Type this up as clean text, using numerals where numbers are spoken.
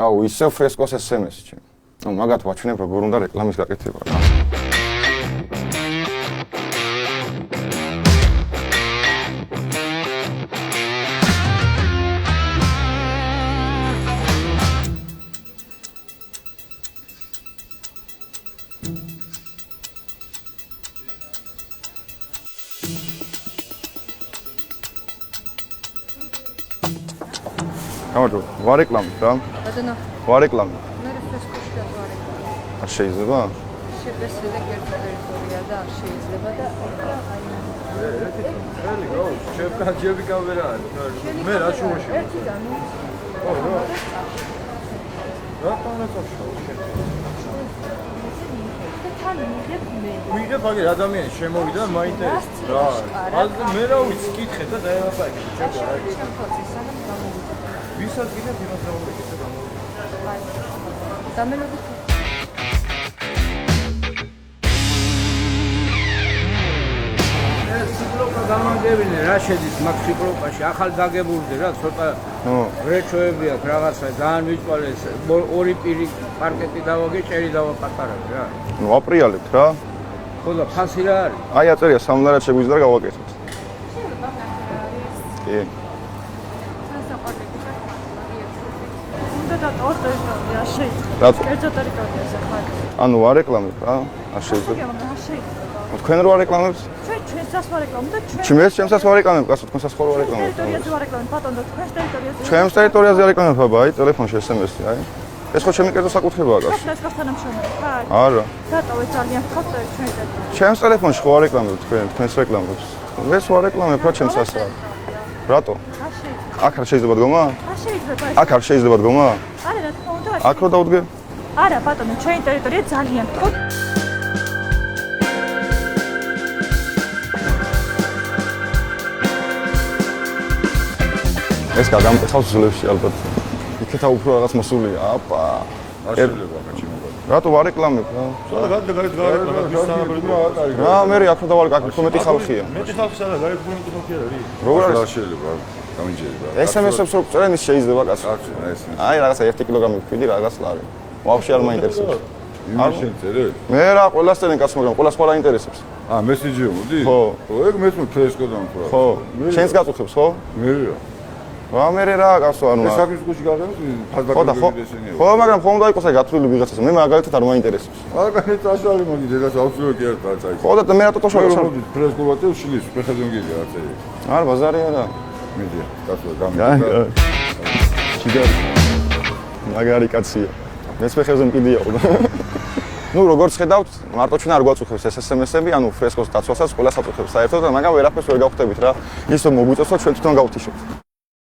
აუ, ისე ფრესკოს SMS-ში. ნუ მაგათ ვაჩვენებ როგორ უნდა რეკლამის გაკეთება რა. გამარჯობა, ვარეკლამით რა? ბატონო. ვარეკლამით. მე ფრესკოში დავარეკლამო. არ შეიძლება? შეფესილი კერძო ტერიტორია და არ შეიძლება და Really go. Çöp kamera. მე რა შუაში. ერთიდან ნუ. ო რა. რა თანაცოშო. მიგებ აგერ ადამიანი შემოვიდა მაინტერესებს რა. ასე მე რა ვიცი კითხე და დაელაპარაკე ჩეკა რა. ვისაც გინდა იმას დავუგეთე გამოვიდა. დამელოდით ციკლოპა გამანგებინე რა შედის მაგ ციკლოპაში ახალ დაგებულზე რა ცოტა რეჩოები აქვს რაღაცა ძალიან ვიჭვალეს ორი პირი პარკეტი დავაგე ჭერი დავაპატარებ რა ნუ აპრიალებთ რა. ხო და ფასი რა არის აი აწერია სამლარად შეგვიძლია და გავაკეთოთ. კი. უნდა დატოვოთ ტერიტორია შეიძლება. რატო? კერძო ტერიტორიაზე ხარ. ანუ ვარეკლამებ რა. არ შეიძლება. თქვენ რო ვარეკლამებთ? ჩვენსაც ვარეკლამო და ჩემსაც ვარეკლამებ, კაცო, თქვენსაც ხო ვარეკლამებ. ტერიტორიაზე ვარეკლამო, ბატონო, თქვენს ტერიტორიაზე. ჩემს ტერიტორიაზე ვარეკლამებ, ბაბა, აი, ტელეფონში SMS-ი, აი. ეს ხო ჩემი კერძო საკუთრებაა, კაცო. ეს თანამშრომელი ხარ? არა. დატოვეთ ძალიან ხოთ ჩვენი ტერიტორია. ჩემს ტელეფონში ხო ვარეკლამებ თქვენს რეკლამებს. ეს ვარეკლამებ რა ჩემს ასაა. რატო? აქ არ შეიძლება დგომა? არ შეიძლება ეს. აქ არ შეიძლება დგომა? არა, რა თქმა უნდა. აქ რო დავდგე? არა, ბატონო, ჩვენი ტერიტორია ძალიან ხოთ. ეს გაგამკითხავს ძლებში ალბათ. იქეთა უფრო რაღაც მოსულია. აპა. არ შეიძლება ახლა ჩემო. რატო ვარეკლამებ რა? რა გაიგე რა, მე აქ რო დავარეკ, აქ მეტი ხალხია. მეტი ხალხია და გაიგე მეტი ხალხია რა. როგორ არ არის? შეიძლება გამიჯერება. SMS-ებს რო წერენ ის შეიძლება კაცო. ეს აი რაღაცა 1 კილოგრამი ვქვიდი რაღაც ლარი. ვაფშე არ მაინტერესებს. იმას შეწერე? მე რა ყველას წერენ კაცო, მაგრამ ყველას ხო არ აინტერესებს. მესიჯი მოდი? ხო. ეგ მესმე ფრესკო დამთვრა. ხო. შენს გაწუხებს ხო? მე რა. რა მე რა კაცო ანუ ეს საკის გუში გაგემს ფასბაკები ესენია. ხო, მაგრამ ხომ უნდა იყოს აი გათვლილი ვიღაცას. მე მაგალითად არ მაინტერესებს. აკეთე წაშალი მოდი დედას აუცილებლად კი არ წაი. ხო და მე რატო შევარ? მოდი ფრესკო ვატევ შლის ფეხაზე მგიდი არც ეგ. არ ბაზარია და. მიდი, კაცო გამიგდა. ჩიგარი. მაგარი კაცია. მეც ფეხებზე მკიდიაო. ნუ როგორც ხედავთ, მარტო ჩვენ არ გვაწუხებს ეს SMS-ები, ანუ ფრესკოს დაცვასაც ყველას აწუხებს საერთოდ და მაგრამ ვერაფერს ვერ გავხდებით რა. ის რომ მოგვიწევს, ჩვენ თვითონ გავთიშობთ.